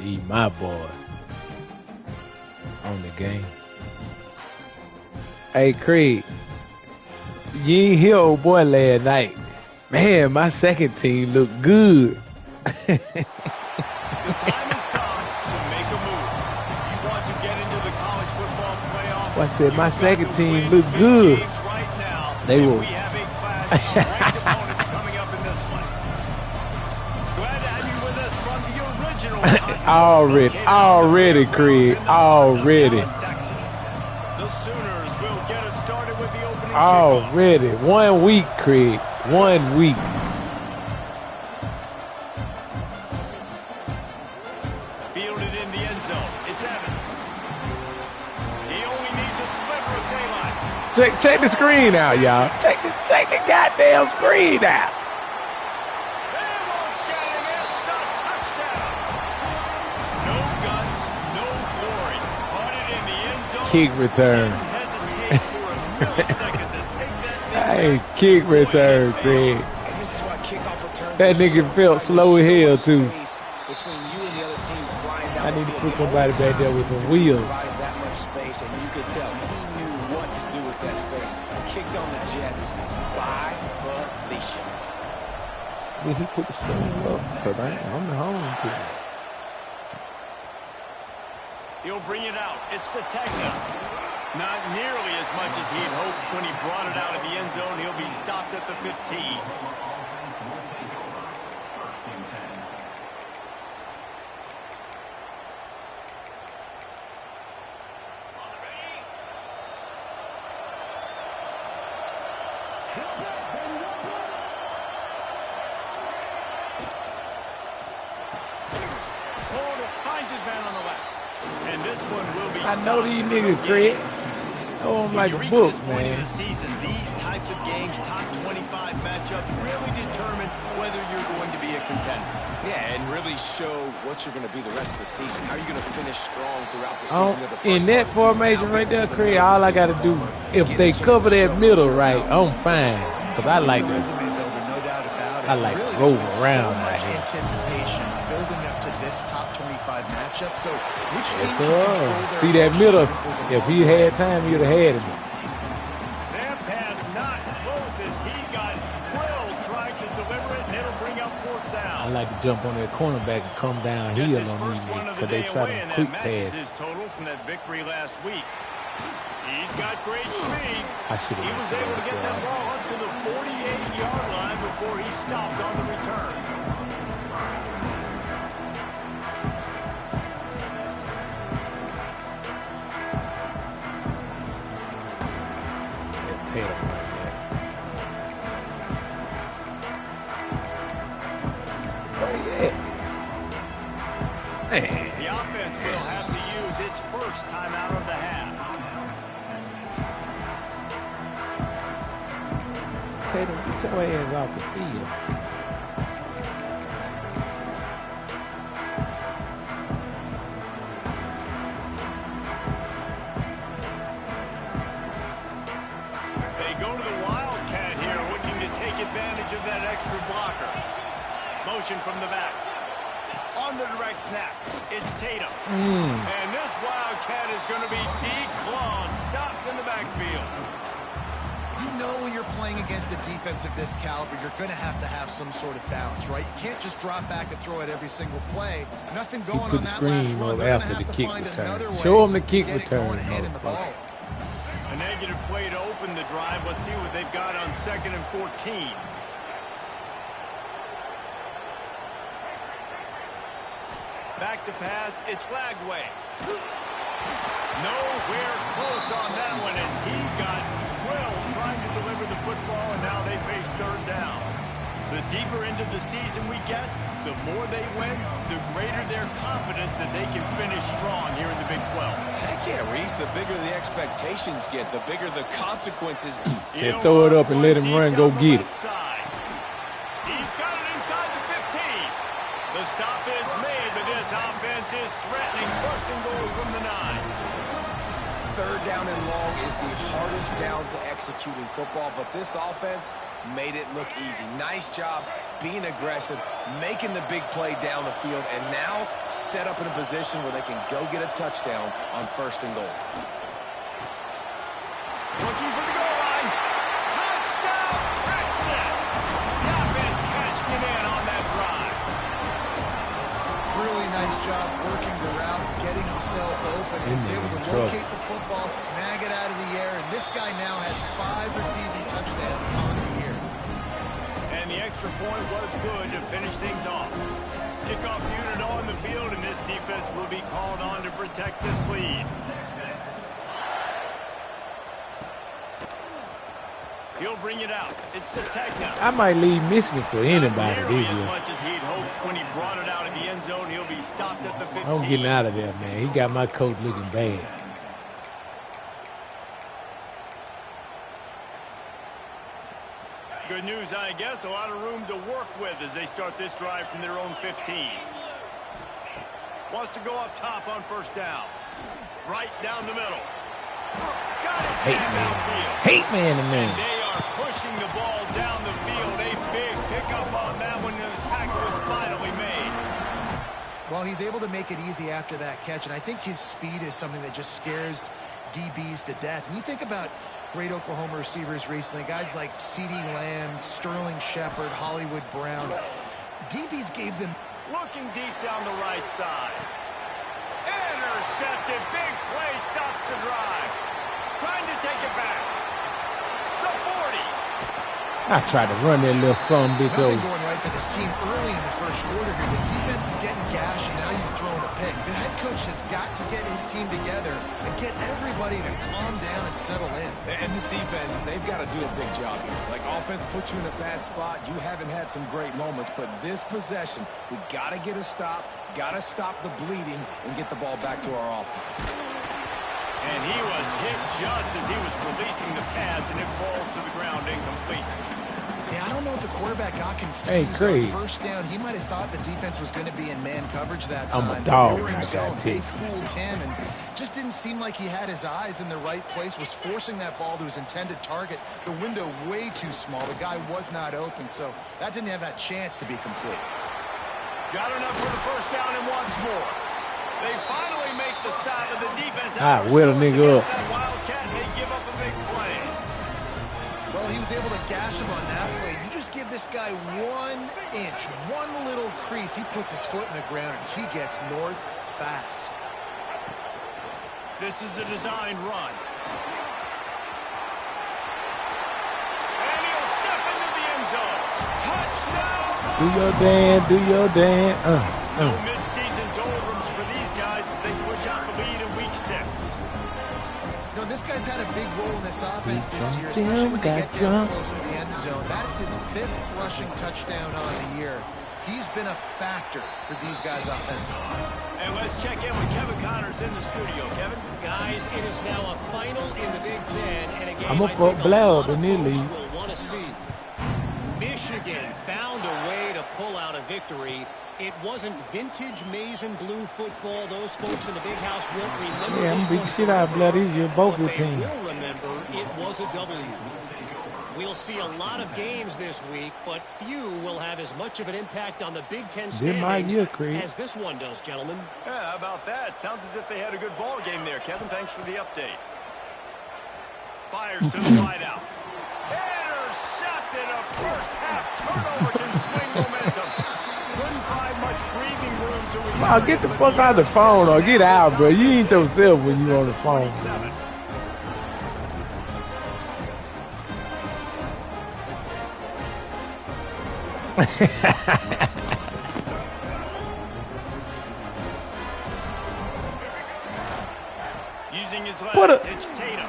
eat my boy on the game. Hey, Craig, you ain't hear old boy last night. Man, my second team looked good. The time has come to make a move. You want to get into the college football playoff. I said my second team looked good. Right now, they will. We have a clash of ranked opponents coming up in this one. Glad to have you with us from the original. already, Craig. Already. The Sooners will get us started with the opening already. Kickoff. 1 week, Craig. 1 week. Fielded in the end zone. It's Evans. He only needs a sliver of daylight. Check the screen out, y'all. Check the goddamn screen out. They won't get him. It's a touchdown. No guns, no glory. Caught it in the end zone. Kick return. Didn't hesitate for a millisecond to take that thing Hey, back. kick return, Craig. And this is why kickoff returns That are nigga so felt exciting. slow as So hell, much too. space between you and the other team flying down I the need to field. put The somebody only back there time with some he wheels. provided that much space, and you could tell he knew what to do with that space. Kicked on the Jets by Felicia. Did he put the screen up? Because I'm the home team. He'll bring it out. It's Sategna. Not nearly as much as he'd hoped when he brought it out of the end zone. He'll be stopped at the 15. Finds his man on the left. And this one will be I know these niggas, Craig. Oh, I'm like a reach book, this point in man. the season, these types of games, top 25 matchups, really determine whether you're going to be a contender. Yeah, and really show what you're going to be the rest of the season. How are you going to finish strong throughout the season? Of the first In that formation right there, Craig, all I got to do, if they cover that middle right, I'm fine. Because I like this. I like to roll around like that. Anticipation building up to this top 25 matchup. So which team Yes, can sir. control their See that middle? emotions If he had time, he'd have had him. That pass not close as he got drilled trying to deliver it, and it'll bring up fourth I down. like to jump on that cornerback and come down Gets hill his on first these one of niggas the because they day try away, to and that quick matches pass. his total from that victory last week. He's got great speed. I should He have was able to get that ball up to the 48-yard line before he stopped on the return. The offense will have to use its first timeout of the half. Tatum, get your ass off the field. They go to the Wildcat here, looking to take advantage of that extra blocker. Motion from the back. On the direct snap, it's Tatum. And this Wildcat is going to be declawed, stopped in the backfield. You know when you're playing against a defense of this caliber, you're going to have some sort of balance, right? You can't just drop back and throw it every single play. Nothing going Put on the that last screen run. up They're going to after the have to kick find return. another way Show 'em the to kick get it return, going ahead in the ball. A negative play to open the drive. Let's see what they've got on 2nd and 14. Back to pass, it's Lagway. Nowhere close on that one as he got drilled trying to deliver the football, and now they face third down. The deeper into the season we get, the more they win, the greater their confidence that they can finish strong here in the Big 12. Heck yeah, Reese. The bigger the expectations get, the bigger the consequences. Yeah, throw it up and let him run, go get it. He's got it inside the 15. The stop is made, but this offense is threatening. 1st and goal from the 9. third down and long is the hardest down to execute in football, but this offense made it look easy. Nice job being aggressive, making the big play down the field, and now set up in a position where they can go get a touchdown on 1st and goal. Looking for the goal line. Touchdown, Texas! The offense cashing it in on that drive. Really nice job working the route, getting himself open, and he's able to locate the football, snag it out of the air, and this guy now has 5 receiving touchdowns on the year. And the extra point was good to finish things off. Kickoff unit on the field, and this defense will be called on to protect this lead. He'll bring it out. It's a tag now. I might leave Michigan for anybody this As year. much as he'd hoped when he brought it out in the end zone, he'll be stopped at the 15. I'm getting out of there, man. He got my coach looking bad. Good news, I guess. A lot of room to work with as they start this drive from their own 15. Wants to go up top on 1st down. Right down the middle. Got his man downfield. Hate man to man. They are pushing the ball down the field. A big pickup on that one, and the tackle is finally made. Well, he's able to make it easy after that catch, and I think his speed is something that just scares DBs to death. And you think about great Oklahoma receivers recently, guys like CeeDee Lamb, Sterling Shepard, Hollywood Brown. DBs gave them... Looking deep down the right side. Intercepted. Big play stops the drive. Trying to take it back. The 40. I tried to run that little from bitch Nothing over. going right for this team early in the 1st quarter here. The defense is getting gashed, and now you've thrown a pick. The head coach has got to get his team together and get everybody to calm down and settle in. And this defense, they've got to do a big job here. Like, offense put you in a bad spot. You haven't had some great moments, but this possession, we got to get a stop, got to stop the bleeding, and get the ball back to our offense. And he was hit just as he was releasing the pass, and it falls to the ground incomplete. Yeah, I don't know if the quarterback got confused. Hey, Craig. On 1st down, he might have thought the defense was going to be in man coverage that time. I'm a dog, They were in I zone. got They this. fooled him, and just didn't seem like he had his eyes in the right place, was forcing that ball to his intended target. The window way too small. The guy was not open, so that didn't have that chance to be complete. Got enough for the 1st down and once more. They finally make the stop, and the defense whittle nigga up. that Wildcat, and they give up a big play. Well, he was able to gash him on that play. You just give this guy 1 inch, one little crease. He puts his foot in the ground, and he gets north fast. This is a designed run. And he'll step into the end zone. Touchdown! Do your dance, do your dance. No mid-season doldrums for these guys as they push out the lead in week 6. You know, this guy's had a big role in this offense this year, especially when they get down close to the end zone. That's his 5th rushing touchdown on the year. He's been a factor for these guys offensively. And let's check in with Kevin Connors in the studio. Kevin? Guys, it is now a final in the Big Ten, and a game I'm a I think a blow lot the of new folks league. will want to see. Michigan found a way to pull out a victory. It wasn't vintage maize and blue football. Those folks in the big house won't remember Yeah, I'm this beat one the shit out of forever, Bloody. Your vocal but they team. will remember it was a W. We'll see a lot of games this week, but few will have as much of an impact on the Big Ten Did my standings year, Creed. as this one does, gentlemen. Yeah, how about that? Sounds as if they had a good ball game there, Kevin. Thanks for the update. Fires to the wide out. Intercepted. A first half turnover can swing momentum. Couldn't find much breathing room to Oh, get the fuck out of the phone or get out, bro. You ain't yourself when you on the phone. Man. Using his What legs, a- it's Tatum.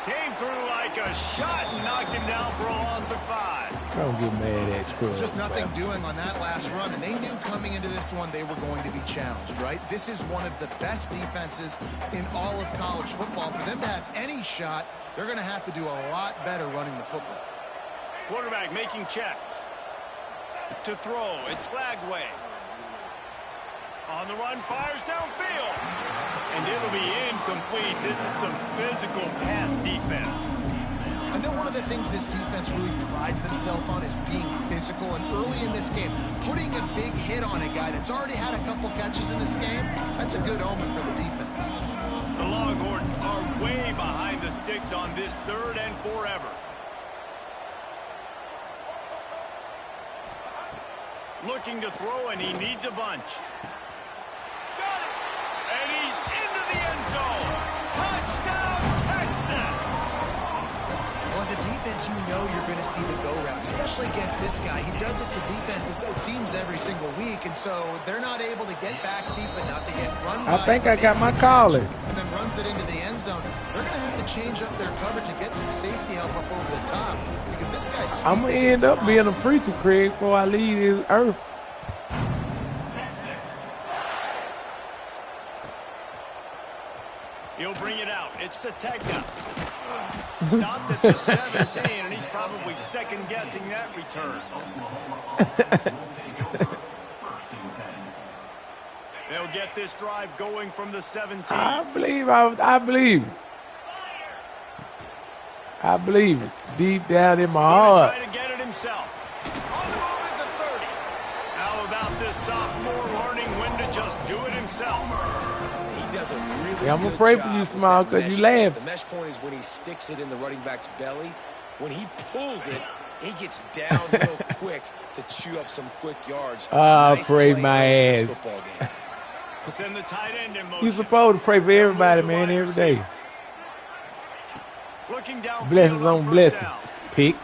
Came through like a shot and knocked him down for a loss of 5. Don't get mad at Scrubs. Just nothing doing on that last run, and they knew coming into this one they were going to be challenged, right? This is one of the best defenses in all of college football. For them to have any shot, they're going to have to do a lot better running the football. Quarterback making checks. To throw, it's Flagway. On the run, fires downfield. And it'll be incomplete. This is some physical pass defense. I know one of the things this defense really prides themselves on is being physical, and early in this game, putting a big hit on a guy that's already had a couple catches in this game, that's a good omen for the defense. The Longhorns are way behind the sticks on this 3rd and forever. Looking to throw, and he needs a bunch. Got it! And he's into the end zone. Touchdown, Texas! Well, as a defense, you know you're going to see the go route, especially against this guy. He does it to defenses, it seems, every single week, and so they're not able to get back deep enough to get run by. I think I got my calling. And then runs it into the end zone. They're going to have to change up their coverage and get some safety help up over the top, because this guy's I'm going to end up being a preacher, Craig, before I leave this earth. He'll bring it out. It's Sategna. Stopped at the 17, and he's probably second-guessing that return. They'll get this drive going from the 17. I believe it. Deep down in my heart. Try to get it himself. On the move is a 30. How about this sophomore learning when to just do it himself? He does a really I'm good afraid for job you, with Small, that because mesh you point. laugh. The mesh point is when he sticks it in the running back's belly. When he pulls it, he gets downhill quick to chew up some quick yards. Nice pray play my early in this ass. football game. We'll send the tight end in motion. You're supposed to pray for everybody, man, every day. Looking down Blessings on blessings. Pick.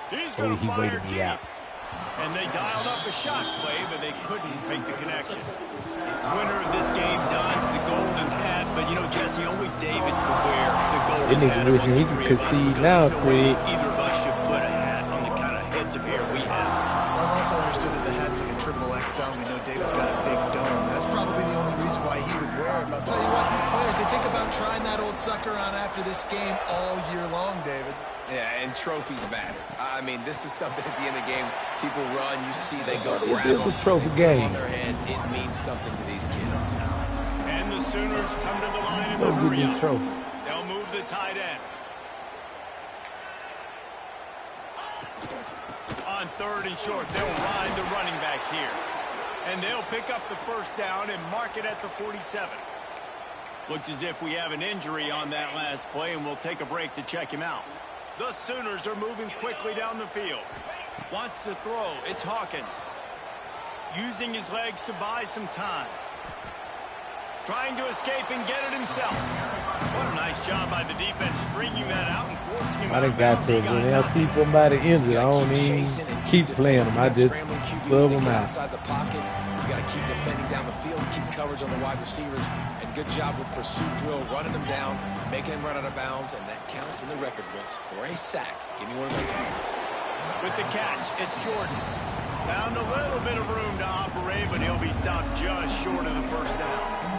He's Oh, going he to fire waited me deep. out. And they dialed up a shot play, but they couldn't make the connection. Winner of this game dons the golden hat, but you know, Jesse, only David could wear the golden This hat. nigga wishing he among the could three of us, concede because now, there's no way Craig. either of us should put a hat on the kind of heads of hair we have. I've also understood that the hat's like a triple XL. We know David's got a big dome. That's probably the only reason why he would wear it. But I'll tell you what, these players, they think about trying that old sucker on after this game all year long, David. Yeah, and trophies matter. I mean, this is something at the end of games. People run, you see they go grab It is them, a trophy they put them game. on their heads. It means something to these kids. And the Sooners come to the line in the Let's get hurry this up. trophy. They'll move the tight end. On 3rd and short, they'll ride the running back here. And they'll pick up the first down and mark it at the 47. Looks as if we have an injury on that last play, and we'll take a break to check him out. The Sooners are moving quickly down the field. Wants to throw. It's Hawkins. Using his legs to buy some time. Trying to escape and get it himself. What a nice job by the defense stringing that out and forcing him I out done of got bounds. He there. got When it I out. see somebody injured, I don't even keep playing them. I just love them out. Inside the pocket, you got to keep defending down the field, keep coverage on the wide receivers, and good job with pursuit drill, running them down, making them run out of bounds, and that counts in the record books for a sack. Give me one of those hands. With the catch, it's Jordan. Found a little bit of room to operate, but he'll be stopped just short of the first down.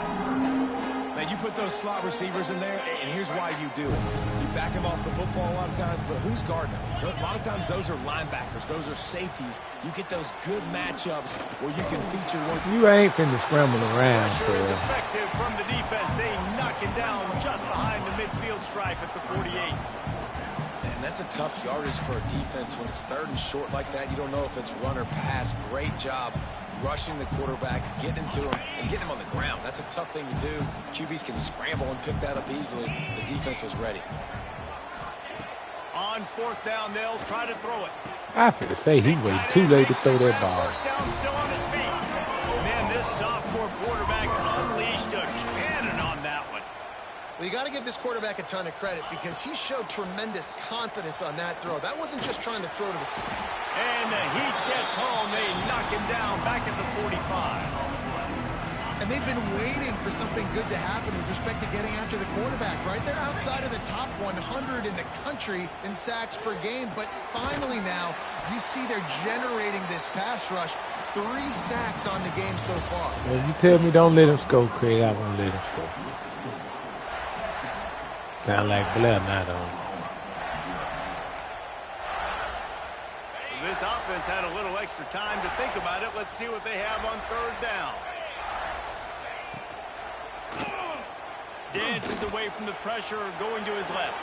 Now, you put those slot receivers in there, and here's why you do it. You back them off the football a lot of times, but who's guarding them? A lot of times those are linebackers. Those are safeties. You get those good matchups where you can feature one. You ain't finna scramble around, Pressure is Craig. effective from the defense. They knock it down just behind the midfield stripe at the 48. And that's a tough yardage for a defense when it's 3rd and short like that. You don't know if it's run or pass. Great job rushing the quarterback, getting to him, and getting him on the ground. That's a tough thing to do. QBs can scramble and pick that up easily. The defense was ready. On 4th down, they'll try to throw it. I finna say he waited too late to throw that ball. First down, still on his feet. Man, this sophomore quarterback unleashed a cannon on that one. Well, you got to give this quarterback a ton of credit because he showed tremendous confidence on that throw. That wasn't just trying to throw to the... And the heat gets home. They knock him down back at the 45. And they've been waiting for something good to happen with respect to getting after the quarterback, right? They're outside of the top 100 in the country in sacks per game. But finally now, you see they're generating this pass rush. 3 sacks on the game so far. If you tell me don't let him score, Craig, I won't let him score. Sound like Blair now, don't it? This offense had a little extra time to think about it. Let's see what they have on 3rd down. Dances away from the pressure, going to his left.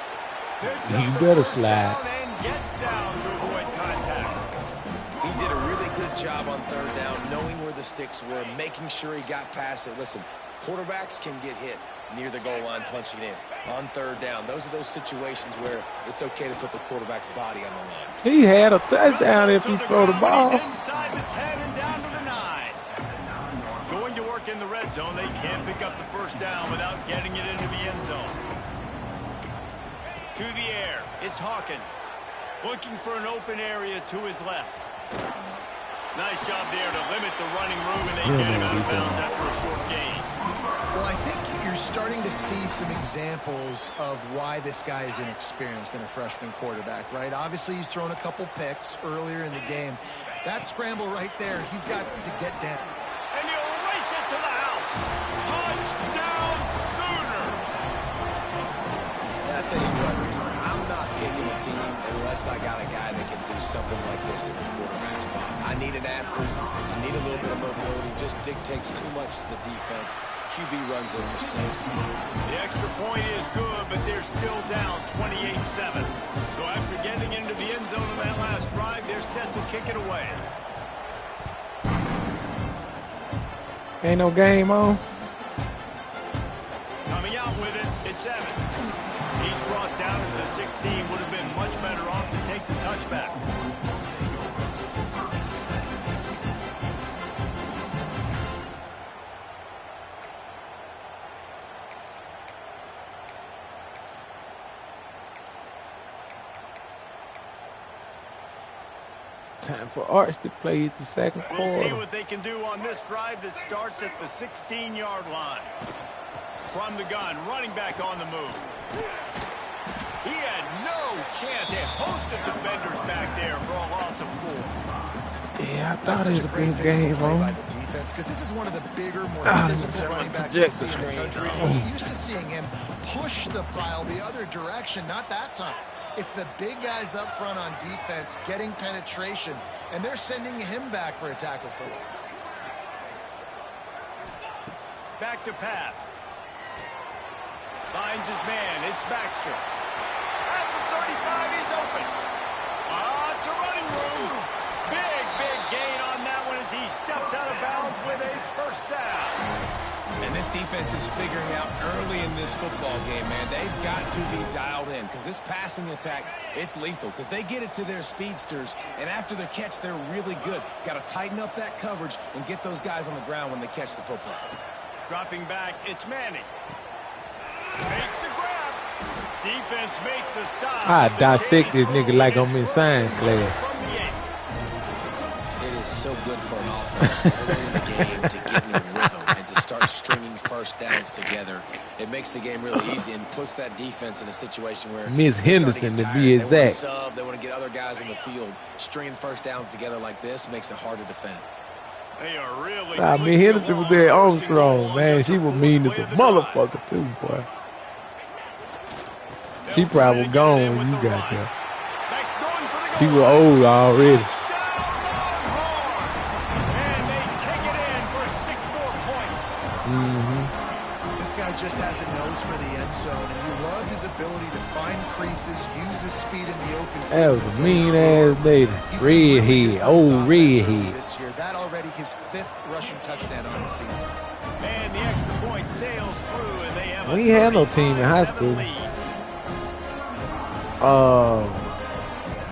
Picks You up the better first slide. down and gets down to avoid contact. He did a really good job on third down, knowing where the sticks were, making sure he got past it. Listen, quarterbacks can get hit near the goal line punching in. On third down, those are those situations where it's okay to put the quarterback's body on the line. He had a touchdown if he throw the ball. He's inside the 10 and down to the 9. Going to work in the red zone. They can't pick up the first down without getting it into the end zone. To the air, it's Hawkins. Looking for an open area to his left. Nice job there to limit the running room, and they get him out of bounds after a short gain. Well, I think you're starting to see some examples of why this guy is inexperienced in a freshman quarterback, right? Obviously, he's thrown a couple picks earlier in the game. That scramble right there, he's got to get down. And he'll race it to the house. Touchdown Sooners! And I'll tell you what, Reese, I'm not picking a team unless I got a guy that can do something like this at the quarterback spot. I need an athlete. I need a little bit of mobility. Just dictates too much to the defense. QB runs in for 6. The extra point is good, but they're still down 28-7. So after getting into the end zone on that last drive, they're set to kick it away. Ain't no game on. Coming out with it, it's Evans. He's brought down into the 16. Would have been much better off to take the touchback. Time for Arch to play the second We'll see quarter. what they can do on this drive that starts at the 16-yard line. From the gun, running back on the move. He had no chance. A host of defenders back there for a loss of 4. Yeah, I That's thought such it a was a great good physical game, play by on. the defense, because this is one of the bigger, more Ah, physical I'm running backs project you see in the country. We're used to seeing him push the pile the other direction, not that time. It's the big guys up front on defense getting penetration, and they're sending him back for a tackle for loss. Back to pass. Finds his man. It's Baxter. At the 35, he's open. It's a running room. Big gain on that one as he steps out of bounds with a first down. And this defense is figuring out early in this football game, man, they've got to be dialed in because this passing attack, it's lethal because they get it to their speedsters, and after their catch, they're really good. Got to tighten up that coverage and get those guys on the ground when they catch the football. Dropping back, it's Manning. Makes the grab. Defense makes a stop. I dissect this nigga like I'm in science class. From the 8. It is so good for an offense early in the game to get in a rhythm and to start stringing first downs together. It makes the game really easy and puts that defense in a situation where Miss Henderson, to be They want to exact. sub, they want to get other guys in the field. Stringing first downs together like this makes it hard to defend. They are really Nah, Miss Henderson was there Armstrong, man. She was mean as a motherfucker, too, boy. She probably gone when you got there. She was old already. And they take it in for 6 more points. This guy just has a nose for the end zone, and you love his ability to find creases, use his speed in the open field. That was a mean-ass lady. He's been really good Redhead, for his old offense redhead. This year, that already his 5th rushing touchdown on the season. And the extra point sails through, and they have We ain't had no team in high 35-7 school. lead.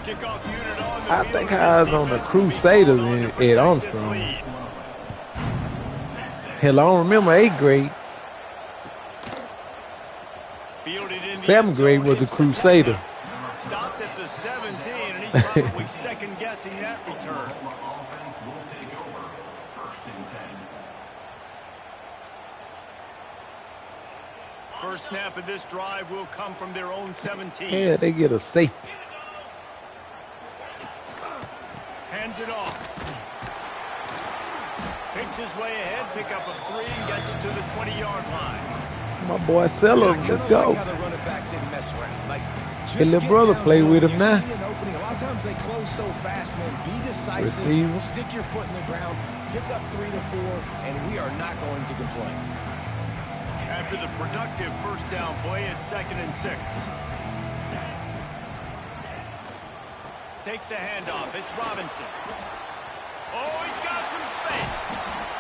Kickoff unit on the I field, think and I was this on the defense will be Crusaders called on to at protect this Armstrong. lead. Hell, I don't remember 8th grade. Fielded in the 7th end grade zone was the in Crusader. Stopped at the 17, and he's probably second-guessing that return. First snap of this drive will come from their own 17. Yeah, they get a safety. Hands it off. Picks his way ahead, pick up of 3, and gets it to the 20-yard line. My boy Sellers, let's go. His little brother play with him now. A lot of times they close so fast, man. Be decisive, Receiver. stick your foot in the ground, pick up 3 to 4, and we are not going to complain. After after the productive first down play at 2nd and 6. Takes the handoff. It's Robinson. Oh, he's got some space.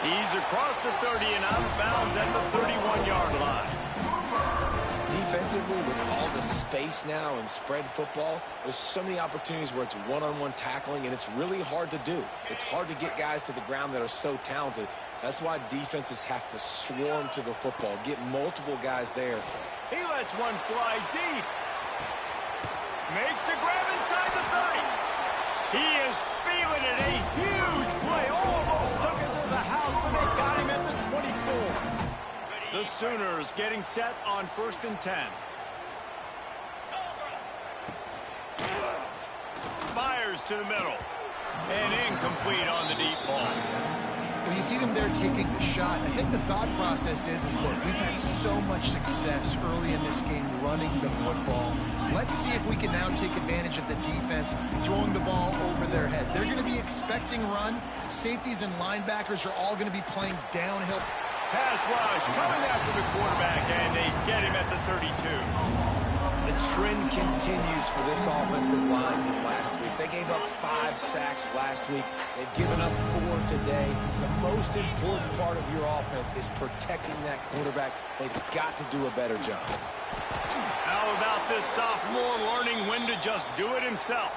He's across the 30 and out of bounds at the 31-yard line. Defensively, with all the space now and spread football, there's so many opportunities where it's one-on-one tackling, and it's really hard to do. It's hard to get guys to the ground that are so talented. That's why defenses have to swarm to the football, get multiple guys there. He lets one fly deep. Makes the grab inside the 30. He is feeling it. A huge play. Almost took it to the house, but they got him at the 24. The Sooners getting set on 1st and 10. Fires to the middle. And incomplete on the deep ball. Well, you see them there taking the shot. I think the thought process is look, we've had so much success early in this game running the football. Let's see if we can now take advantage of the defense throwing the ball over their head. They're going to be expecting run. Safeties and linebackers are all going to be playing downhill. Pass rush coming after the quarterback, and they get him at the 32. The trend continues for this offensive line from last week. They gave up 5 sacks last week. They've given up 4 today. The most important part of your offense is protecting that quarterback. They've got to do a better job. How about this sophomore learning when to just do it himself?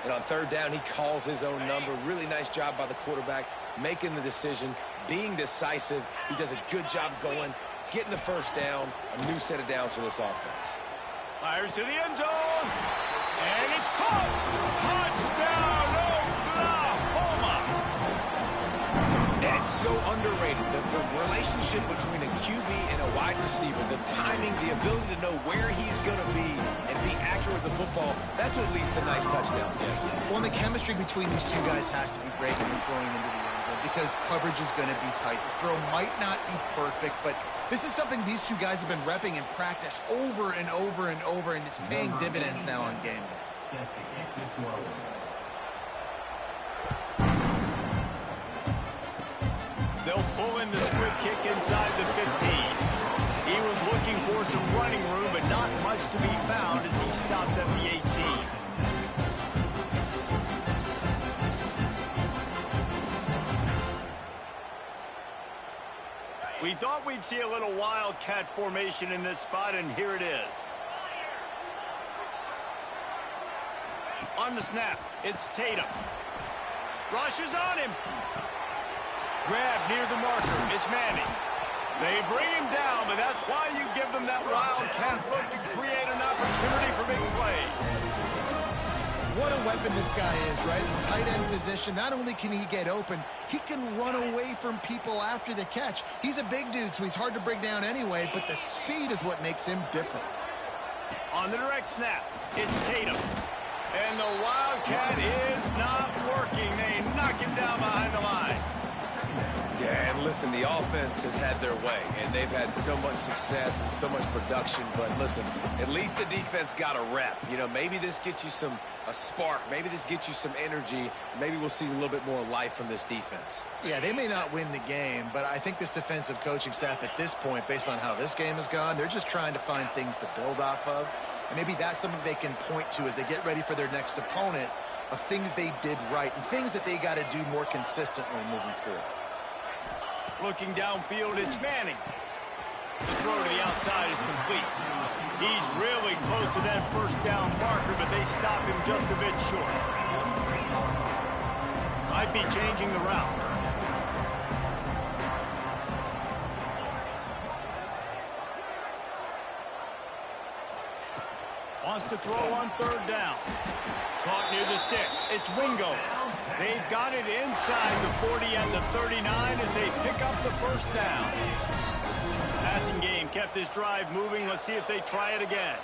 And on 3rd down, he calls his own number. Really nice job by the quarterback, making the decision, being decisive. He does a good job going, getting the first down, a new set of downs for this offense. Fires to the end zone, and it's caught. Touchdown, Oklahoma! And it's so underrated. The relationship between a QB and a wide receiver, the timing, the ability to know where he's going to be and be accurate with the football, that's what leads to nice touchdowns, Jesse. Well, and the chemistry between these two guys has to be great when they're throwing into the end zone because coverage is going to be tight. The throw might not be perfect, but this is something these two guys have been repping in practice over and over and over, and it's paying dividends now on game day. They'll pull in the squib kick inside the 15. He was looking for some running room, but not much to be found as he stopped at the 18. We thought we'd see a little wildcat formation in this spot, and here it is. On the snap, it's Tatum. Rushes on him. Grab near the marker. It's Manning. They bring him down, but that's why you give them that wildcat look to create an opportunity for big plays. What a weapon this guy is, right? The tight end position, not only can he get open, he can run away from people after the catch. He's a big dude, so he's hard to bring down anyway, but the speed is what makes him different. On the direct snap, it's Tatum. And the wildcat is not working. They knock him down behind the line. Yeah, and listen, the offense has had their way, and they've had so much success and so much production. But listen, at least the defense got a rep. You know, maybe this gets you a spark. Maybe this gets you some energy. Maybe we'll see a little bit more life from this defense. Yeah, they may not win the game, but I think this defensive coaching staff at this point, based on how this game has gone, they're just trying to find things to build off of. And maybe that's something they can point to as they get ready for their next opponent of things they did right and things that they got to do more consistently moving forward. Looking downfield, it's Manning. The throw to the outside is complete. He's really close to that first down marker, but they stop him just a bit short. Might be changing the route. Wants to throw on 3rd down. Caught near the sticks. It's Wingo. They've got it inside the 40 and the 39 as they pick up the first down. Passing game kept this drive moving. Let's see if they try it again.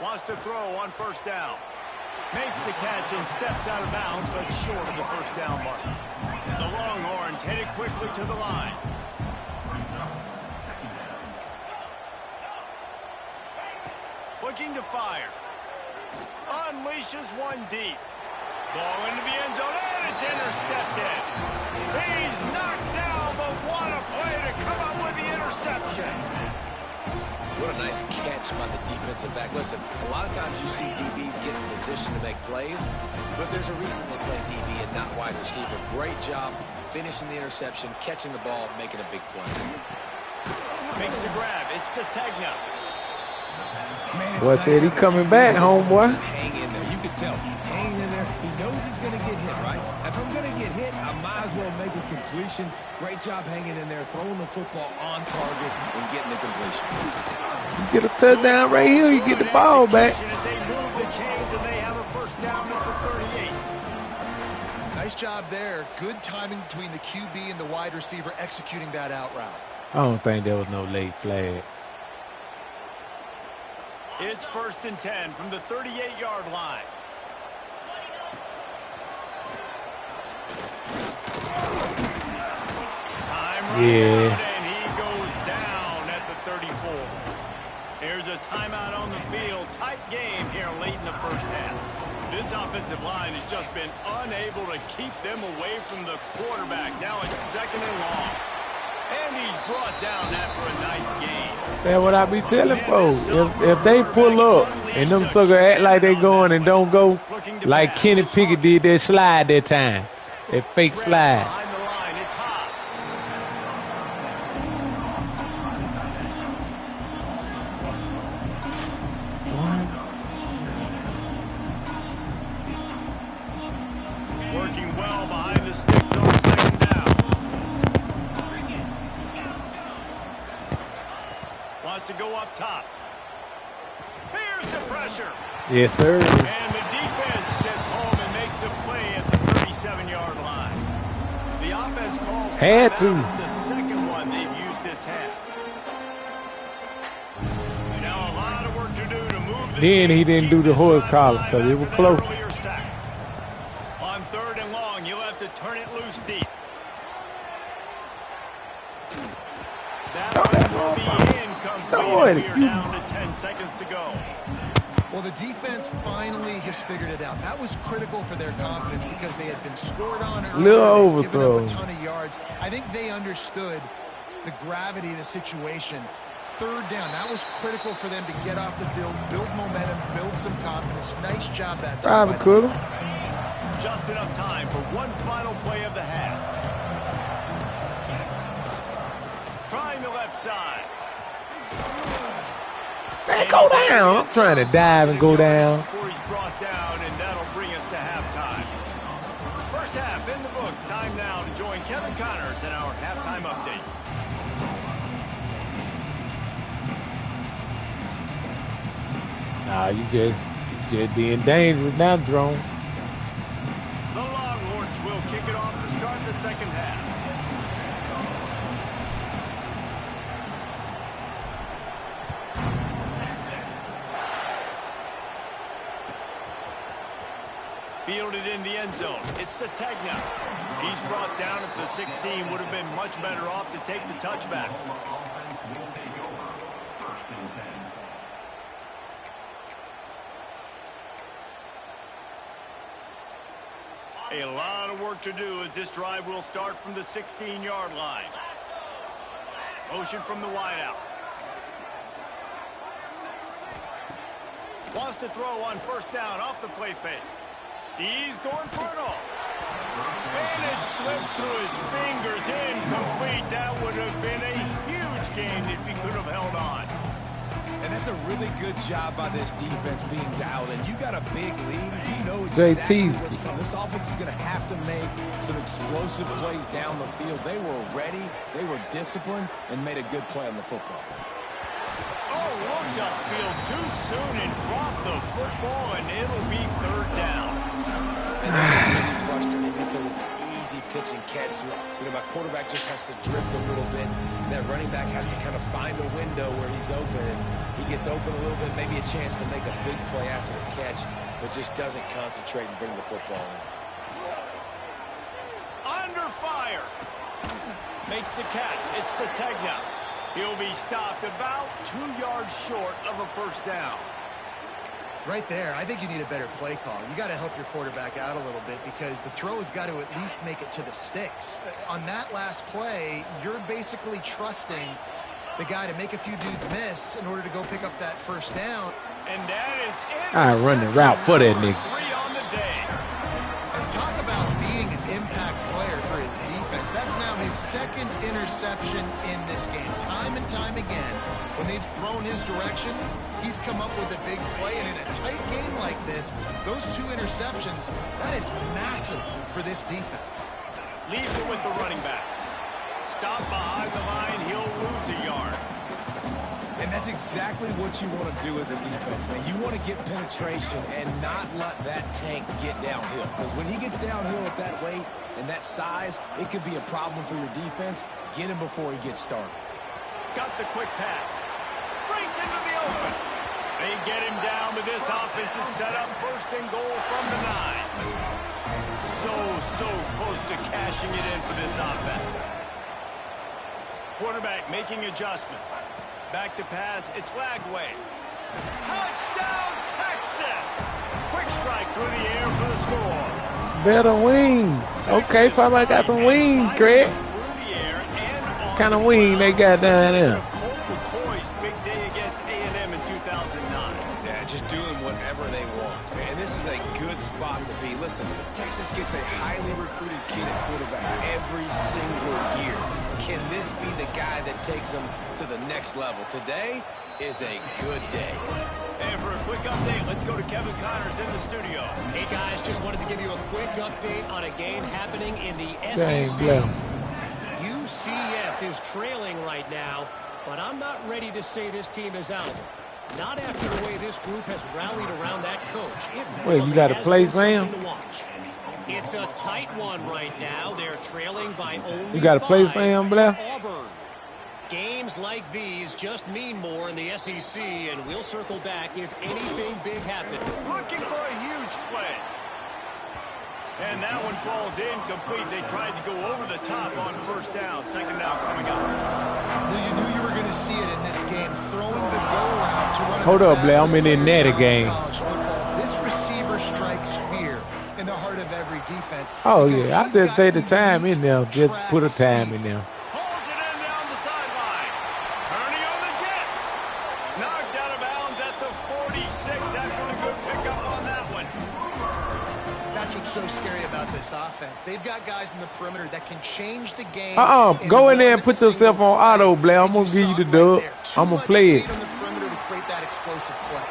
Wants to throw on 1st down. Makes the catch and steps out of bounds, but short of the first down mark. The Longhorns headed quickly to the line. Looking to fire. Unleashes one deep. Ball into the end zone, and it's intercepted. He's knocked down, but what a play to come up with the interception. What a nice catch by the defensive back. Listen, a lot of times you see DBs get in position to make plays, but there's a reason they play DB and not wide receiver. Great job finishing the interception, catching the ball, making a big play. Makes the grab. It's Sategna. What said he coming back, homeboy? Hang in there. You can tell. Hanging in there. He knows he's going to get hit, right? If I'm going to get hit, I might as well make a completion. Great job hanging in there, throwing the football on target and getting the completion. You get a touchdown right here, you get the ball back. As they move the chains and they have a first down at the 38. Nice job there. Good timing between the QB and the wide receiver executing that out route. I don't think there was no late flag. It's 1st and 10 from the 38-yard line. Time running out, and he goes down at the 34. Here's a timeout on the field. Tight game here late in the first half. This offensive line has just been unable to keep them away from the quarterback. Now it's 2nd and long. And he's brought down after a nice game. That's what I be telling folks. If they pull up and them suckers act like they going and don't go, like Kenny Pickett did that slide that time. That fake slide. Behind the line, it's Hobbs. Working well behind the sticks on 2nd down. Wants to go up top. Here's the pressure. Yes, sir. And the defense gets home and makes a play at the 37-yard line. The offense calls Had to. It's the second one they've used this half. Now a lot of work to do to move the Then he chains, didn't keep do the this horse drive collar, alive so it was after close. that earlier sack. On 3rd and long, you'll have to turn it loose deep. That one will be incomplete. We are down to 10 seconds to go. Well, the defense finally has figured it out. That was critical for their confidence because they had been scored on earlier. Little Given overthrow. up a ton of yards. I think they understood the gravity of the situation. 3rd down. That was critical for them to get off the field, build momentum, build some confidence. Nice job that time. by the defense. Just enough time for one final play of the half. Trying the left side. Man, go down. I'm trying to dive and go down. Before he's brought down, and that'll bring us to halftime. First half in the books. Time now to join Kevin Connors in our halftime update. Nah, you just being dangerous now, Drone. The Longhorns will kick it off to start the second half. Fielded in the end zone. It's Sategna. He's brought down at the 16. Would have been much better off to take the touchback. A lot of work to do as this drive will start from the 16-yard line. Motion from the wideout. Wants to throw on 1st down off the play fake. He's going for it all. And it slips through his fingers. Incomplete. That would have been a huge gain if he could have held on. And that's a really good job by this defense being dialed in. You got a big lead. You know exactly what's coming. This offense is going to have to make some explosive plays down the field. They were ready. They were disciplined and made a good play on the football. Oh, looked upfield too soon and dropped the football, and it'll be 3rd down. And that's really frustrating because it's an easy pitch and catch. You know, my quarterback just has to drift a little bit. And that running back has to kind of find a window where he's open. And he gets open a little bit, maybe a chance to make a big play after the catch, but just doesn't concentrate and bring the football in. Under fire. Makes the catch. It's Sategna. He'll be stopped about 2 yards short of a 1st down. Right there, I think you need a better play call. You got to help your quarterback out a little bit because the throw has got to at least make it to the sticks. On that last play, you're basically trusting the guy to make a few dudes miss in order to go pick up that first down. And that is I run the route for that nigga. 3 on the day. And talk about being an impact player for his defense. That's now his second interception in this game. Time and time again, when they've thrown his direction, he's come up with a big play. And in a tight game like this, those 2 interceptions, that is massive for this defense. Leaves it with the running back. Stop behind the line, he'll lose a yard. And that's exactly what you want to do as a defense, man. You want to get penetration and not let that tank get downhill. Because when he gets downhill at that weight and that size, it could be a problem for your defense. Get him before he gets started. Got the quick pass. Brings into the open. They get him down, but this offense is set up first and goal from the 9. So close to cashing it in for this offense. Quarterback making adjustments. Back to pass, it's Lagway. Touchdown, Texas! Quick strike through the air for the score. Better wing. Okay, probably got some wings, Greg. What kind of wing they got down there? Colt McCoy's big day against A&M in 2009. Yeah, just doing whatever they want. And this is a good spot to be. Listen, Texas gets a highly recruited kid at quarterback every single year. Can this be the guy that takes them to the next level? Today is a good day. And for a quick update, let's go to Kevin Connors in the studio. Hey, guys, just wanted to give you a quick update on a game happening in the Dang, SEC. blow. UCF is trailing right now, but I'm not ready to say this team is out. Not after the way this group has rallied around that coach. It Wait, you got to has play, been something fam? to watch. It's a tight one right now. They're trailing by only You got to play, 5 fam, to Blair? Auburn. Games like these just mean more in the SEC, and we'll circle back if anything big happens. Looking for a huge play. And that one falls incomplete. They tried to go over the top on first down. Second down coming up. Well, you knew you were going to see it in this game. Throwing the go route to one of Hold the up, Blair. I'm in the fastest netty players game. in college football. This receiver strikes fear in the heart of every defense. Oh, because yeah. I he's just got take the time in elite there. Just track put a time speed. in there. Pulls it in down the sideline. Turning on the Jets. Knocked out of bounds at the 46 after a good pickup on that one. That's what's so scary about this offense. They've got guys in the perimeter that can change the game. Go in there and one put yourself single on auto, play. Blair. I'm And going to you give you saw the it dub. right there. Too I'm going to much play it. speed on the perimeter to create that explosive play.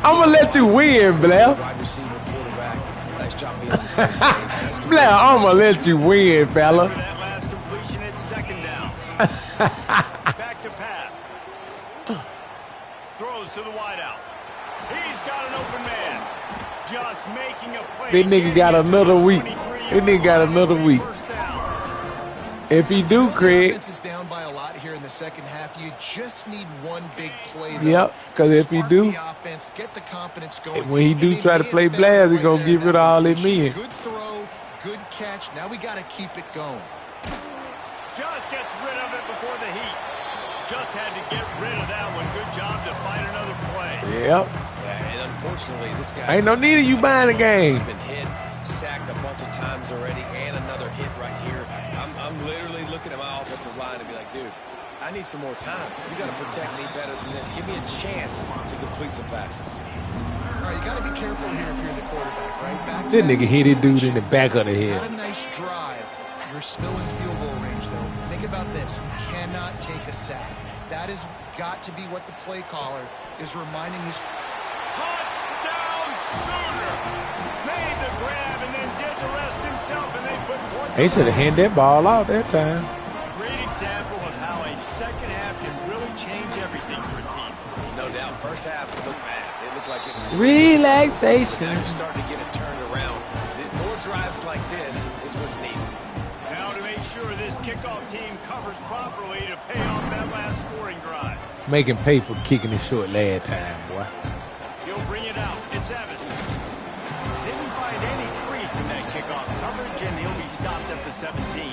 I'm going to let you win, Blair. Wide receiver, quarterback. Nice job being on the same page. Nice to Blair, I'm going to let you win, For fella. that last completion, it's second down. Back to pass. Throws to the wideout. He's got an open man. Just making a play. This nigga got another week. This nigga got another week. First down. If he do, The Craig. offense is down by a lot here in the second half. You just need one big play, though. Yep, 'cause if he Spark do, the offense, get the confidence going. when he do And they try to may play have found Blaz, he right gonna there give in it that all in completion. me. Good throw, good catch. Now we got to keep it going. Just gets rid of it before the heat. Just had to get rid of that one. Good job to find another play. Yep. Yeah, and unfortunately, this guy Ain't no need of you buying the game. He's been hit, sacked a bunch of times already, and another hit right here. I'm literally looking at my offensive line and be like, dude, I need some more time. You got to protect me better than this. Give me a chance to complete some passes. All right, you got to be careful here if you're the quarterback, right? Back This nigga hit his dude in the back of the You head. got a nice drive. You're still in field goal range, though. Think about this. You cannot take a sack. That has got to be what the play caller is reminding his. Touchdown Sooners! Made the grab and then did the rest himself, and they put points. They should have handed that ball out that time. Great example of how a second half can really change everything for a team. No doubt. First half, it looked bad. It looked like it was... But now Relaxation. you're starting to get it turned around. More drives like this is what's needed. Now to make sure this kickoff team covers properly to pay off that last scoring drive. Make him pay for kicking it short last time, boy. He'll bring it out. It's Evans. Didn't find any crease in that kickoff coverage, and he'll be stopped at the 17.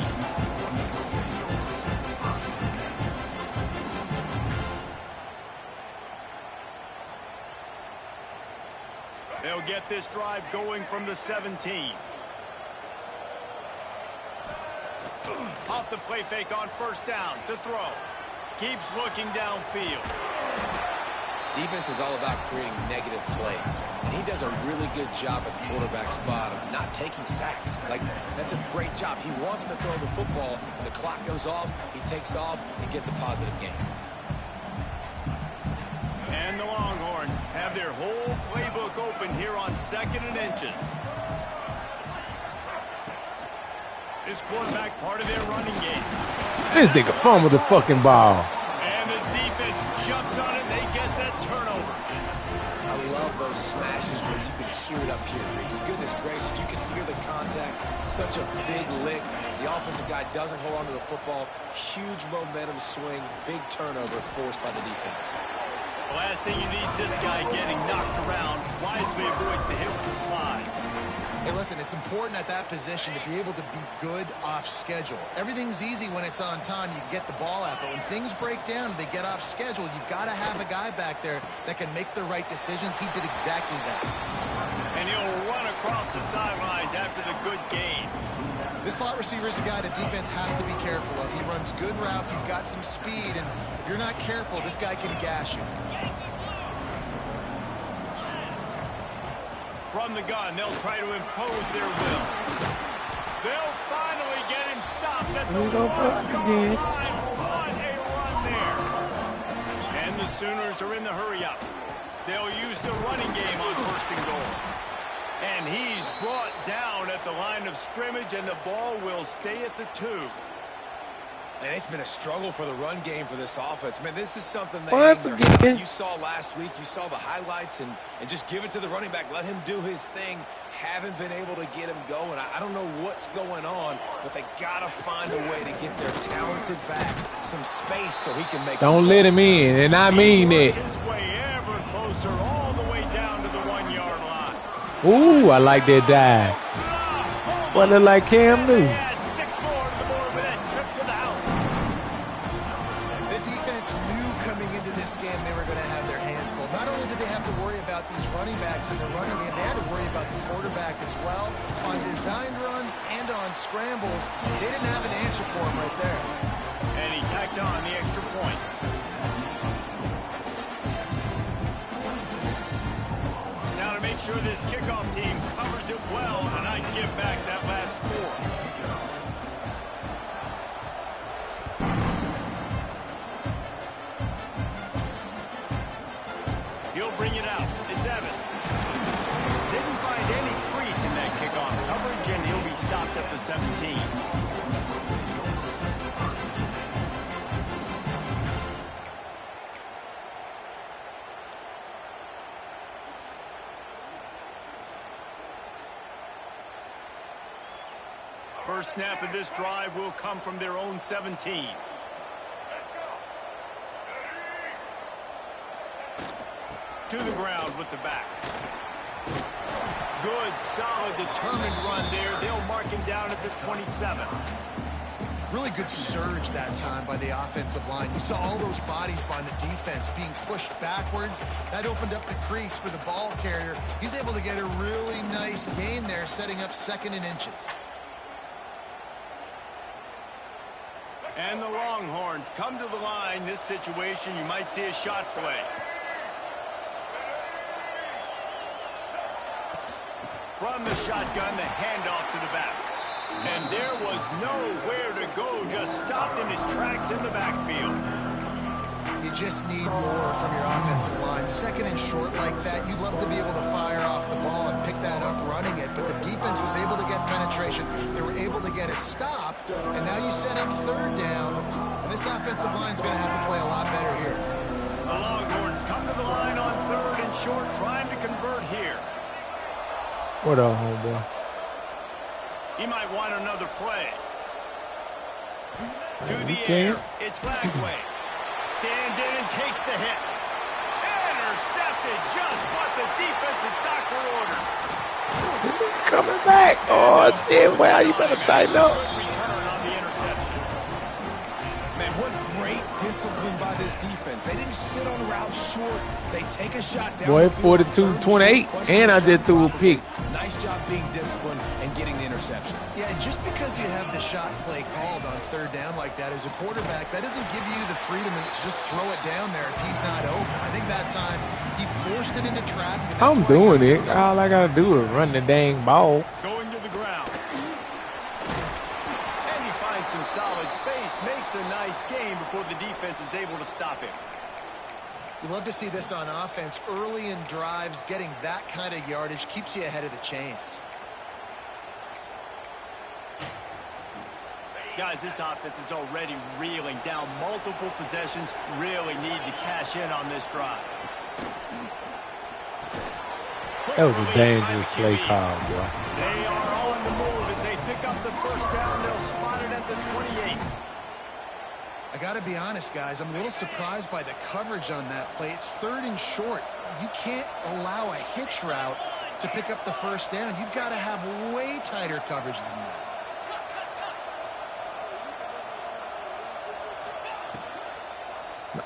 get this drive going from the 17. Off the play fake on first down to throw. Keeps looking downfield. Defense is all about creating negative plays, and he does a really good job at the quarterback spot of not taking sacks. Like, that's a great job. He wants to throw the football. The clock goes off. He takes off and gets a positive gain. And the Longhorns have their whole playbook open here on 2nd and inches. This quarterback part of their running game. This nigga fumbled the fucking ball. And the defense jumps on it. They get that turnover. I love those smashes where you can hear it up here, Reese. Goodness gracious, you can hear the contact. Such a big lick. The offensive guy doesn't hold on to the football. Huge momentum swing. Big turnover forced by the defense. The last thing you need is this guy getting knocked around. Wisely avoids the hit with the slide. Hey, listen, it's important at that position to be able to be good off schedule. Everything's easy when it's on time. You can get the ball out, but when things break down and they get off schedule, you've got to have a guy back there that can make the right decisions. He did exactly that. And he'll run across the sidelines after the good gain. This slot receiver is a guy that defense has to be careful of. He runs good routes. He's got some speed, and if you're not careful, this guy can gash you. From the gun, they'll try to impose their will. They'll finally get him stopped at the 1-yard line. What a run there. And the Sooners are in the hurry-up. They'll use the running game on 1st and goal. And he's brought down at the line of scrimmage, and the ball will stay at the 2. And it's been a struggle for the run game for this offense. Man, this is something they hang their hat on. You saw last week, you saw the highlights, and just give it to the running back. Let him do his thing. Haven't been able to get him going. I don't know what's going on, but they got to find a way to get their talented back some space so he can make Don't let him in, and I mean it. His way ever closer, all the way down to the 1-yard line. Ooh, I like that dive. What look like Cam Newton. Running backs in the running game, they had to worry about the quarterback as well. On designed runs and on scrambles, they didn't have an answer for him right there. And he tacked on the extra point. Now to make sure this kickoff team covers it well and not give back that last score. He'll bring it out. It's Evans. Didn't find any crease in that kickoff coverage, and he'll be stopped at the 17. First snap of this drive will come from their own 17. To the ground with the back. Good, solid, determined run there. They'll mark him down at the 27. Really good surge that time by the offensive line. You saw all those bodies by the defense being pushed backwards. That opened up the crease for the ball carrier. He's able to get a really nice gain there, setting up 2nd and inches. And the Longhorns come to the line. This situation, you might see a shot play. From the shotgun, the handoff to the back. And there was nowhere to go, just stopped in his tracks in the backfield. You just need more from your offensive line. 2nd and short like that, you'd love to be able to fire off the ball and pick that up running it, but the defense was able to get penetration. They were able to get a stop, and now you set up 3rd down, and this offensive line's going to have to play a lot better here. The Longhorns come to the line on 3rd and short, trying to convert here. What up, homeboy? He might want another play. To the air, it's Glagway. Stands in and takes the hit. Intercepted, just what the defense's doctor ordered. Coming back. Oh, damn, well, you better tighten up. Return on the interception. Man, What great discipline by this defense. They didn't sit on routes short. They take a shot down. Boy, 42-28, and I just threw a pick. Nice job being disciplined and getting the interception. Yeah, and just because you have the shot play called on third down like that as a quarterback, that doesn't give you the freedom to just throw it down there if he's not open. I think that time he forced it into traffic. I'm doing it. All I got to do is run the dang ball. Going to the ground. And he finds some solid space, makes a nice game before the defense is able to stop him. You love to see this on offense. Early in drives, getting that kind of yardage keeps you ahead of the chains. Guys, this offense is already reeling down multiple possessions. Really need to cash in on this drive. That was a dangerous play call, bro. They are on the move as they pick up the first down. They'll spot it at the 28. I got to be honest, guys. I'm a little surprised by the coverage on that play. It's 3rd and short. You can't allow a hitch route to pick up the first down. You've got to have way tighter coverage than that.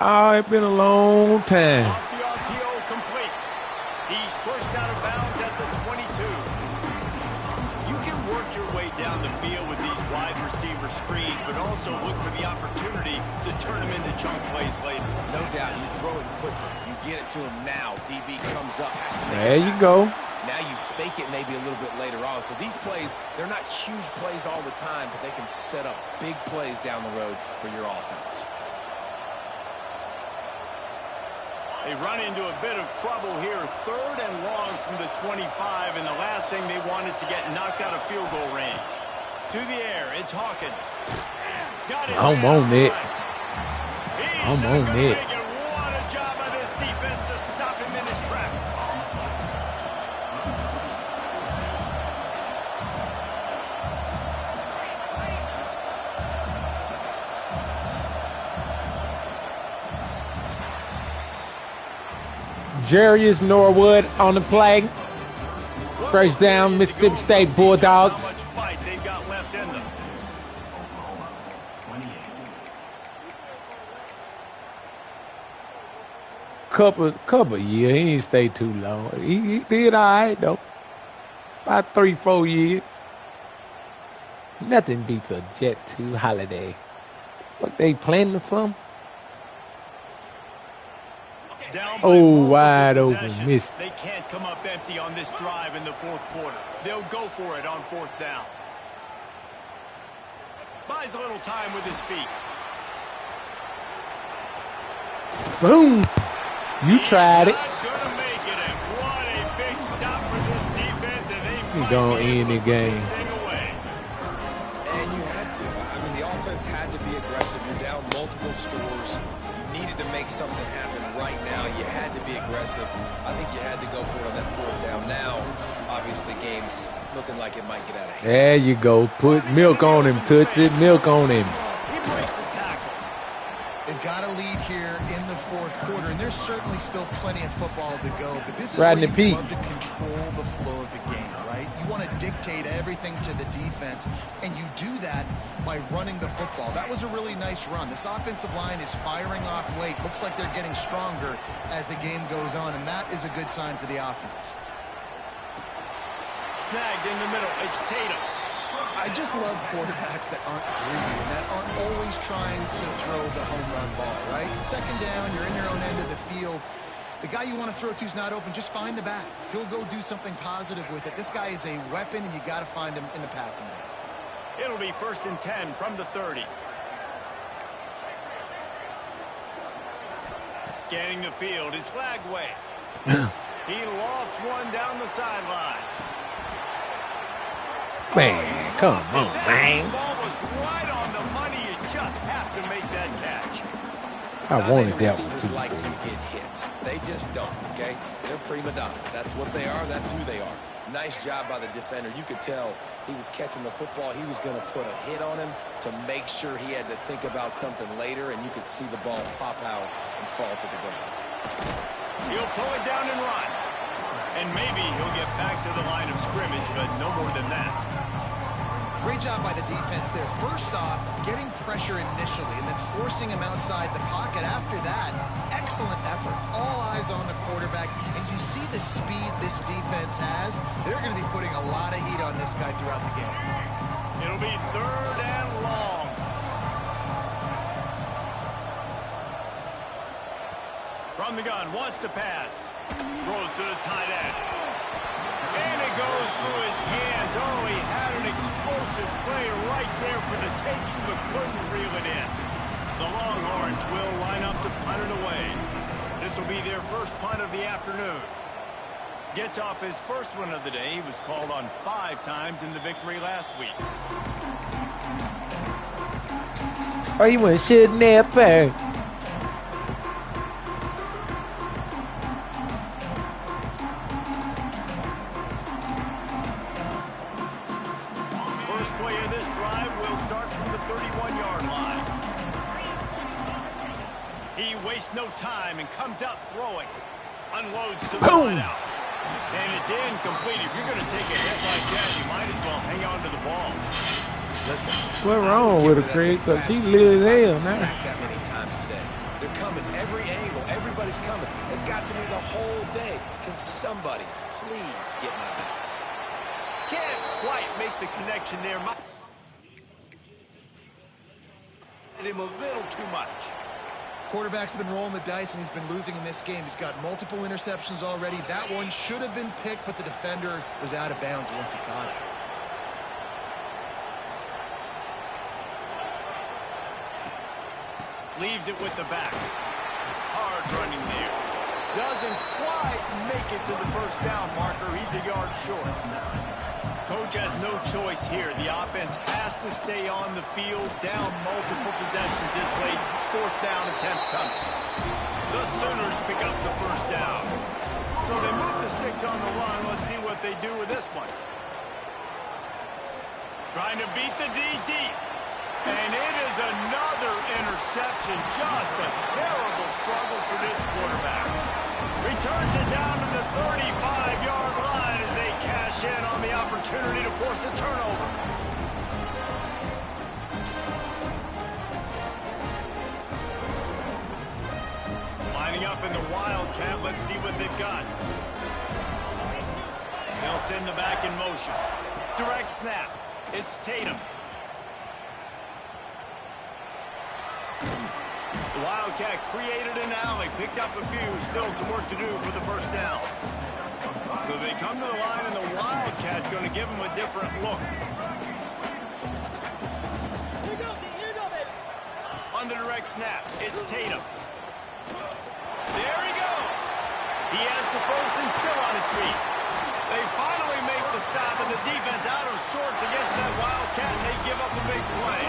Oh, it's been a long time. Off the RPO complete. He's pushed out of bounds at the 22. You can work your way down the field with these wide receiver screens, but also look for the opportunity to turn them into chunk plays later. No doubt, you throw it quickly. You get it to him now. DB comes up, has to make There you go. Now you fake it maybe a little bit later on. So these plays, they're not huge plays all the time, but they can set up big plays down the road for your offense. They run into a bit of trouble here. 3rd and long from the 25, and the last thing they want is to get knocked out of field goal range. To the air, it's Hawkins. I'm on it. I'm on it. What a job by this defense to stop him in his tracks. Jarius Norwood on the play. First down, Mississippi State Bulldogs. How much fight they've got left in them. Couple years. He didn't stay too long. He did all right, though. About 3-4 years. Nothing beats a Jet 2 holiday. What, they planning or something? Oh, wide open. Missed. They can't come up empty on this drive in the 4th quarter. They'll go for it on 4th down. Buys a little time with his feet. Boom. You tried it. Gonna make it, and what a big stop for this defense, and they He's gonna end the game. And you had to. I mean, the offense had to be aggressive. You're down multiple scores. You needed to make something happen right now. You had to be aggressive. I think you had to go for it on that 4th down. Now, obviously, the game's looking like it might get out of hand. There you go. Put milk on him, touch it, milk on him. He breaks the tackle. They've got a lead here in the 4th quarter, and there's certainly still plenty of football to go, but this is Rodney where you Peete. love to control the flow of the game, right? You want to dictate everything to the defense, and you do that by running the football. That was a really nice run. This offensive line is firing off late. Looks like they're getting stronger as the game goes on, and that is a good sign for the offense. Snagged in the middle. It's Tatum. I just love quarterbacks that aren't greedy and that aren't always trying to throw the home run ball, right? 2nd down, you're in your own end of the field. The guy you want to throw to is not open. Just find the back. He'll go do something positive with it. This guy is a weapon, and you got to find him in the passing game. It'll be 1st and 10 from the 30. Scanning the field, it's Flagway. He lost one down the sideline. Man, come on, man. That ball was right on the money. You just have to make that catch. I wanted that one Receivers too. like to get hit. They just don't, okay? They're prima donnas. That's what they are. That's who they are. Nice job by the defender. You could tell he was catching the football. He was going to put a hit on him to make sure he had to think about something later, and you could see the ball pop out and fall to the ground. He'll pull it down and run. And maybe he'll get back to the line of scrimmage, but no more than that. Great job by the defense there. First off, getting pressure initially and then forcing him outside the pocket after that. Excellent effort. All eyes on the quarterback. And you see the speed this defense has. They're going to be putting a lot of heat on this guy throughout the game. It'll be 3rd and long. From the gun, wants to pass. Throws to the tight end. And it goes through his hands. Oh, he had an explosive play right there for the taking, but couldn't reel it in. The Longhorns will line up to punt it away. This will be their first punt of the afternoon. Gets off his first one of the day. He was called on 5 times in the victory last week. Oh, you went shooting that bird. First play of this drive will start from the 31-yard line. He wastes no time and comes out throwing. Unloads to the wideout. And it's incomplete. If you're going to take a hit like that, you might as well hang on to the ball. Listen. What's wrong with her, Craig? Because she lit as hell now. Sacked that many times today. They're coming every angle. Everybody's coming. They've got to me the whole day. Can somebody please get my back? Can't quite make the connection there. Hit him a little too much. Quarterback's been rolling the dice, and he's been losing in this game. He's got multiple interceptions already. That one should have been picked, but the defender was out of bounds once he caught it. Leaves it with the back. Hard running there. Doesn't quite make it to the first down marker. He's a yard short. Coach has no choice here. The offense has to stay on the field, down multiple possessions this late. 4th down attempt coming. The Sooners pick up the first down. So they move the sticks on the run. Let's see what they do with this one. Trying to beat the D deep. And it is another interception. Just a terrible struggle for this quarterback. Returns it down to the 35-yard line as they cash in on the opportunity to force a turnover. Lining up in the Wildcat. Let's see what they've got. They'll send the back in motion. Direct snap. It's Tatum. The Wildcat created an alley, picked up a few, still some work to do for the first down. So they come to the line, and the Wildcat's going to give them a different look. On the direct snap, it's Tatum. There he goes. He has the first and still on his feet. They finally make the stop, and the defense out of sorts against that Wildcat, and they give up a big play.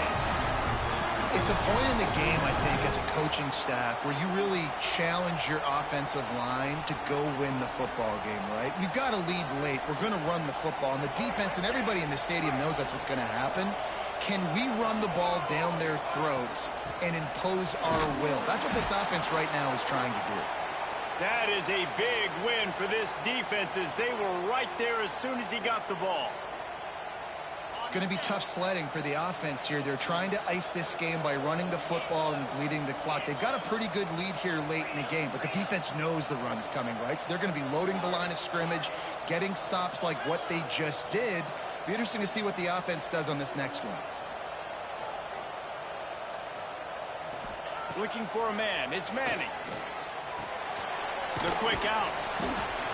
It's a point in the game, I think, as a coaching staff, where you really challenge your offensive line to go win the football game, right? We've got to lead late. We're going to run the football. And the defense and everybody in the stadium knows that's what's going to happen. Can we run the ball down their throats and impose our will? That's what this offense right now is trying to do. That is a big win for this defense, as they were right there as soon as he got the ball. It's going to be tough sledding for the offense here. They're trying to ice this game by running the football and bleeding the clock. They've got a pretty good lead here late in the game, but the defense knows the run's coming, right? So they're going to be loading the line of scrimmage, getting stops like what they just did. Be interesting to see what the offense does on this next one. Looking for a man. It's Manning. The quick out.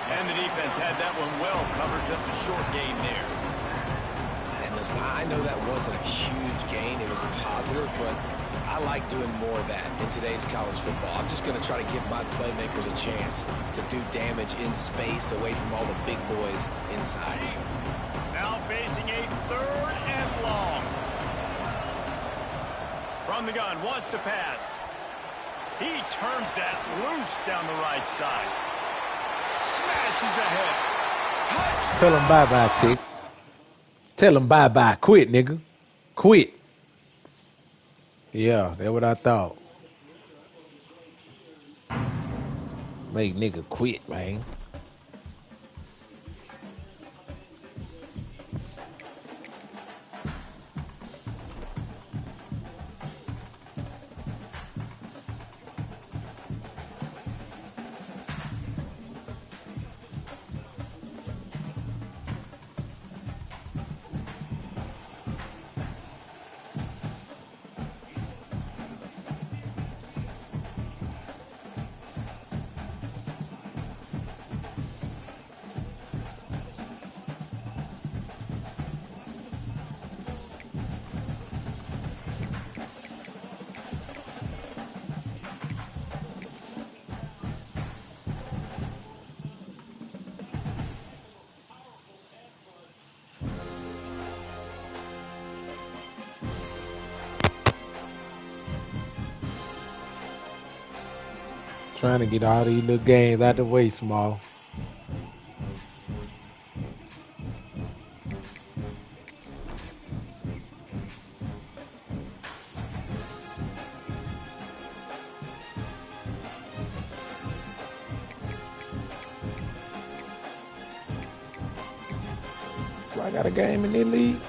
And the defense had that one well covered. Just a short gain there. Listen, I know that wasn't a huge gain. It was positive, but I like doing more of that in today's college football. I'm just going to try to give my playmakers a chance to do damage in space away from all the big boys inside. Now facing a 3rd and long. From the gun, wants to pass. He turns that loose down the right side. Smashes ahead. Touchdown. Tell him bye-bye, Tick. Tell him bye-bye. Quit, nigga. Quit. Yeah, that's what I thought. Make nigga quit, man. Trying to get all these little games out the way, Small. I got a game in the league.